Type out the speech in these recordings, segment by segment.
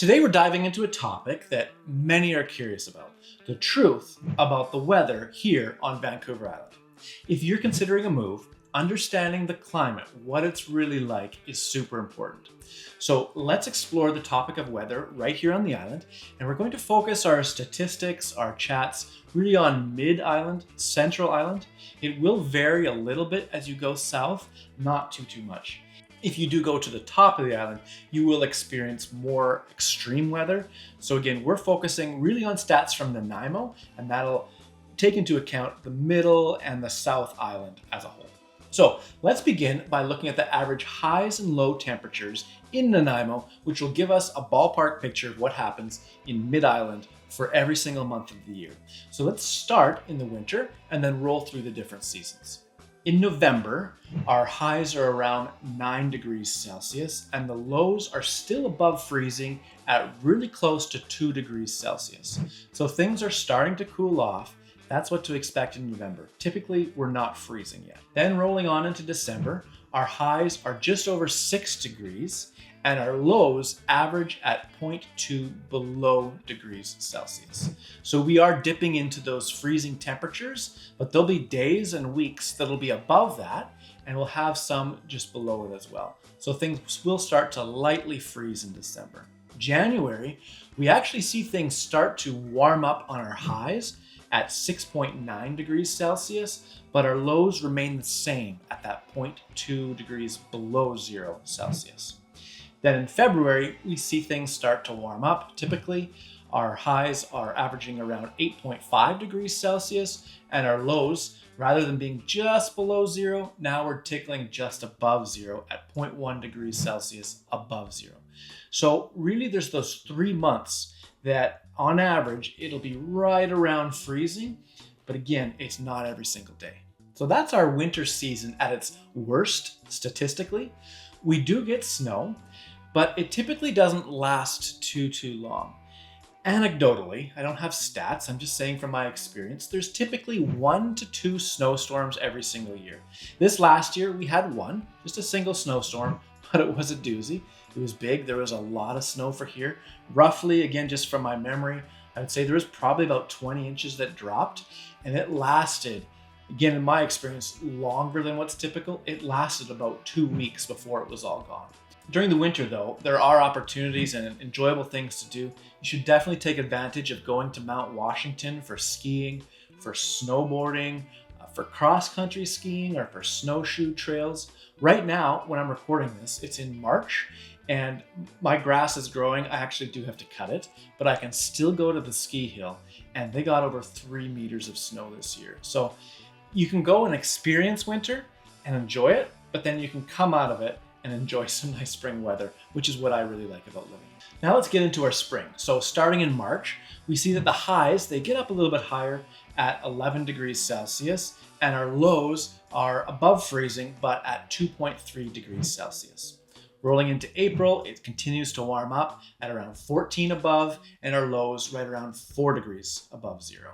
Today we're diving into a topic that many are curious about, the truth about the weather here on Vancouver Island. If you're considering a move, understanding the climate, what it's really like, is super important. So let's explore the topic of weather right here on the island, and we're going to focus our statistics, our chats, really on mid-island, central island. It will vary a little bit as you go south, not too much. If you do go to the top of the island, you will experience more extreme weather. So again, we're focusing really on stats from Nanaimo, and that'll take into account the middle and the south island as a whole. So let's begin by looking at the average highs and low temperatures in Nanaimo, which will give us a ballpark picture of what happens in mid-island for every single month of the year. So let's start in the winter and then roll through the different seasons. In November, our highs are around 9 degrees Celsius and the lows are still above freezing at really close to 2 degrees Celsius. So things are starting to cool off. That's what to expect in November. Typically, we're not freezing yet. Then rolling on into December, our highs are just over 6 degrees and our lows average at 0.2 below degrees Celsius. So we are dipping into those freezing temperatures, but there'll be days and weeks that'll be above that, and we'll have some just below it as well. So things will start to lightly freeze in December. January, we actually see things start to warm up on our highs at 6.9 degrees Celsius, but our lows remain the same at that 0.2 degrees below 0 Celsius. Then in February, we see things start to warm up. Typically, our highs are averaging around 8.5 degrees Celsius, and our lows, rather than being just below 0, now we're tickling just above 0 at 0.1 degrees Celsius above 0. So really there's those 3 months that on average, it'll be right around freezing, but again, it's not every single day. So that's our winter season at its worst statistically. We do get snow, but it typically doesn't last too long. Anecdotally, I don't have stats, I'm just saying from my experience, there's typically 1 to 2 snowstorms every single year. This last year we had one, just a single snowstorm, but it was a doozy. It was big, there was a lot of snow for here. Roughly, again, just from my memory, I would say there was probably about 20 inches that dropped, and it lasted, again, in my experience, longer than what's typical. It lasted about 2 weeks before it was all gone. During the winter, though, there are opportunities and enjoyable things to do. You should definitely take advantage of going to Mount Washington for skiing, for snowboarding, for cross-country skiing, or for snowshoe trails. Right now, when I'm recording this, it's in March, and my grass is growing. I actually do have to cut it, but I can still go to the ski hill, and they got over 3 meters of snow this year. So you can go and experience winter and enjoy it, but then you can come out of it and enjoy some nice spring weather, which is what I really like about living. Now let's get into our spring. So starting in March, we see that the highs, they get up a little bit higher at 11 degrees Celsius, and our lows are above freezing, but at 2.3 degrees Celsius. Rolling into April, it continues to warm up at around 14 above, and our lows right around 4 degrees above 0.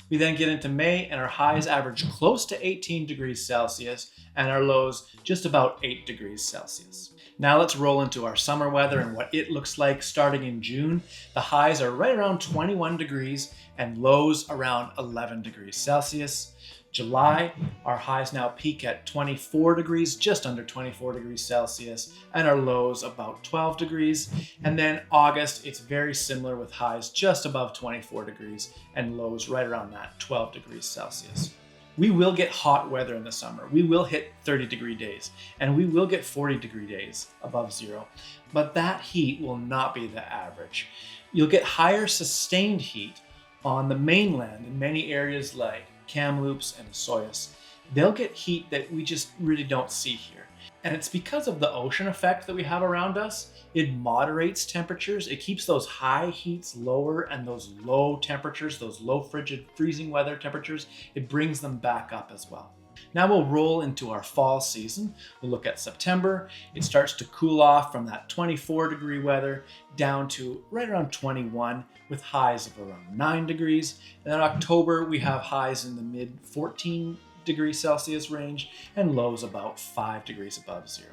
We then get into May, and our highs average close to 18 degrees Celsius, and our lows just about 8 degrees Celsius. Now let's roll into our summer weather and what it looks like starting in June. The highs are right around 21 degrees and lows around 11 degrees Celsius. July, our highs now peak at 24 degrees, just under 24 degrees Celsius, and our lows about 12 degrees. And then August, it's very similar with highs just above 24 degrees and lows right around that 12 degrees Celsius. We will get hot weather in the summer. We will hit 30-degree days, and we will get 40-degree days above 0. But that heat will not be the average. You'll get higher sustained heat on the mainland in many areas like Kamloops and Soyuz. They'll get heat that we just really don't see here. And it's because of the ocean effect that we have around us. It moderates temperatures. It keeps those high heats lower, and those low temperatures, those low frigid freezing weather temperatures, it brings them back up as well. Now we'll roll into our fall season. We'll look at September. It starts to cool off from that 24-degree weather down to right around 21 with highs of around 9 degrees. And in October, we have highs in the mid 14 degrees Celsius range and lows about 5 degrees above 0.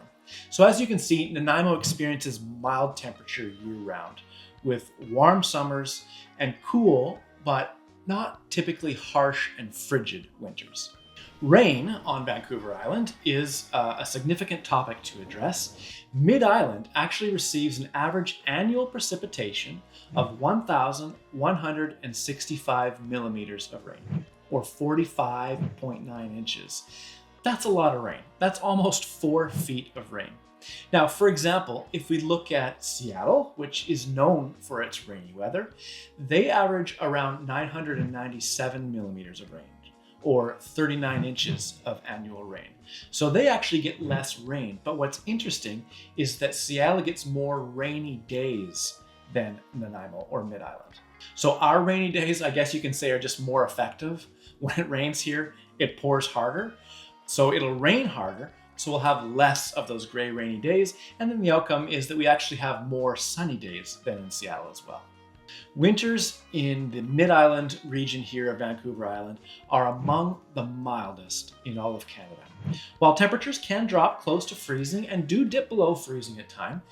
So as you can see, Nanaimo experiences mild temperature year-round, with warm summers and cool, but not typically harsh and frigid winters. Rain on Vancouver Island is a significant topic to address. Mid-Island actually receives an average annual precipitation of 1,165 millimeters of rain, or 45.9 inches. That's a lot of rain. That's almost 4 feet of rain. Now, for example, if we look at Seattle, which is known for its rainy weather, they average around 997 millimeters of rain, or 39 inches of annual rain. So they actually get less rain. But what's interesting is that Seattle gets more rainy days than Nanaimo or Mid-Island. So our rainy days, I guess you can say, are just more effective. When it rains here, it pours harder. So it'll rain harder, so we'll have less of those gray rainy days. And then the outcome is that we actually have more sunny days than in Seattle as well. Winters in the Mid-Island region here of Vancouver Island are among the mildest in all of Canada. While temperatures can drop close to freezing and do dip below freezing at times,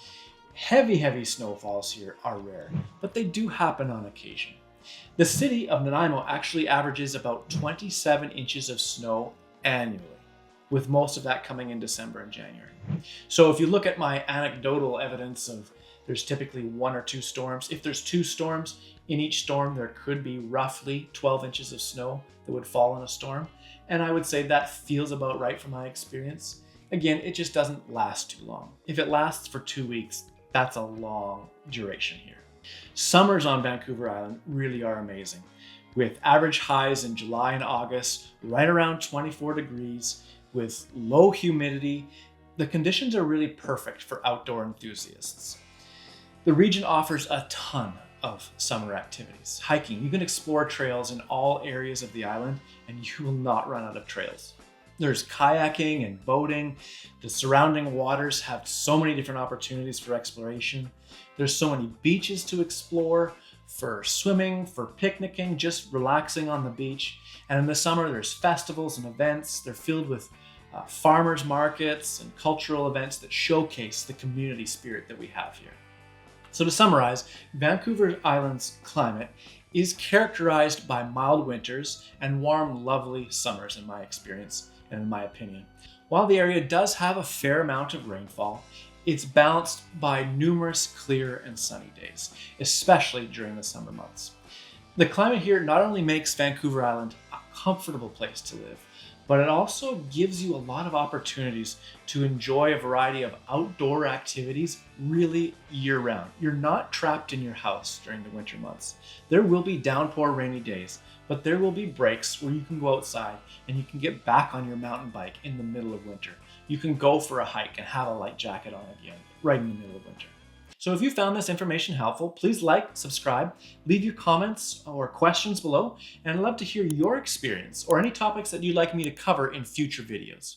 heavy snowfalls here are rare, but they do happen on occasion. The city of Nanaimo actually averages about 27 inches of snow annually, with most of that coming in December and January. So if you look at my anecdotal evidence of there's typically 1 or 2 storms. If there's 2 storms, in each storm there could be roughly 12 inches of snow that would fall in a storm. And I would say that feels about right from my experience. Again, it just doesn't last too long. If it lasts for 2 weeks, that's a long duration here. Summers on Vancouver Island really are amazing, with average highs in July and August right around 24 degrees, with low humidity. The conditions are really perfect for outdoor enthusiasts. The region offers a ton of summer activities. Hiking, you can explore trails in all areas of the island and you will not run out of trails. There's kayaking and boating. The surrounding waters have so many different opportunities for exploration. There's so many beaches to explore, for swimming, for picnicking, just relaxing on the beach. And in the summer, there's festivals and events. They're filled with farmers markets and cultural events that showcase the community spirit that we have here. So to summarize, Vancouver Island's climate is characterized by mild winters and warm, lovely summers in my experience and in my opinion. While the area does have a fair amount of rainfall, it's balanced by numerous clear and sunny days, especially during the summer months. The climate here not only makes Vancouver Island a comfortable place to live, but it also gives you a lot of opportunities to enjoy a variety of outdoor activities really year-round. You're not trapped in your house during the winter months. There will be downpour rainy days, but there will be breaks where you can go outside and you can get back on your mountain bike in the middle of winter. You can go for a hike and have a light jacket on again, right in the middle of winter. So if you found this information helpful, please like, subscribe, leave your comments or questions below, and I'd love to hear your experience or any topics that you'd like me to cover in future videos.